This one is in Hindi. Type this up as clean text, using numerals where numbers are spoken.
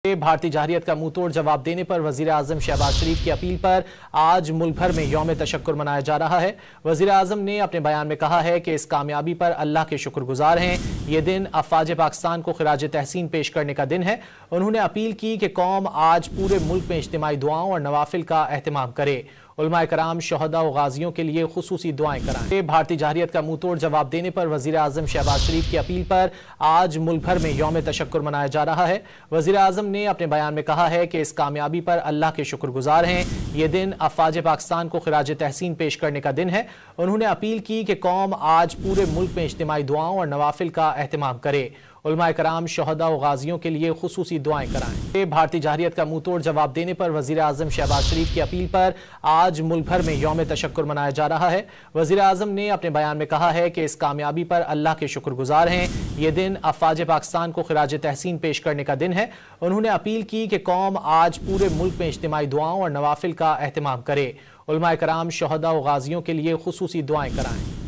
भारतीय जहरियत का मुंह तोड़ जवाब देने पर वजीर आजम शहबाज शरीफ की अपील पर आज मुल्क भर में यौम तशक्कुर मनाया जा रहा है। वजीर आजम ने अपने बयान में कहा है कि इस कामयाबी पर अल्लाह के शुक्रगुजार हैं। ये दिन अफवाज पाकिस्तान को खिराज तहसीन पेश करने का दिन है। उन्होंने अपील की कि कौम आज पूरे मुल्क में इज्तिमाई दुआओं और नवाफिल का एहतमाम करे। उलमाए कराम शहदा और गाजियों के लिए खुसूसी दुआएं कराएं। भारतीय जहरियत का मुंह तोड़ जवाब देने पर वजीर आजम शहबाज शरीफ की अपील पर आज मुल्क भर में यौम तशक्कुर मनाया जा रहा है। वजीर आजम ने अपने बयान में कहा है कि इस कामयाबी पर अल्लाह के शुक्रगुजार हैं। ये दिन अफवाज पाकिस्तान को खिराज तहसीन पेश करने का दिन है। उन्होंने अपील की कि कौम आज पूरे मुल्क में इज्तिमाई दुआओं और नवाफिल का एहतमाम करे। उलमाए कराम शहदा और गाजियों के लिए खुसूसी दुआएं कराएं। भारतीय जहरियत का मुंह तोड़ जवाब देने पर वजीर आजम शहबाज शरीफ की अपील पर आज मुल्क भर में यौम तशक्कुर मनाया जा रहा है। वजीर आजम ने अपने बयान में कहा है कि इस कामयाबी पर अल्लाह के शुक्रगुजार हैं। ये दिन अफवाज पाकिस्तान को खिराज तहसीन पेश करने का दिन है। उन्होंने अपील की कि कौम आज पूरे मुल्क में इज्तिमाई दुआओं और नवाफिल का एहतमाम करे। उलमाए कराम शहदा और गाजियों के लिए खुसूसी दुआएं कराएं।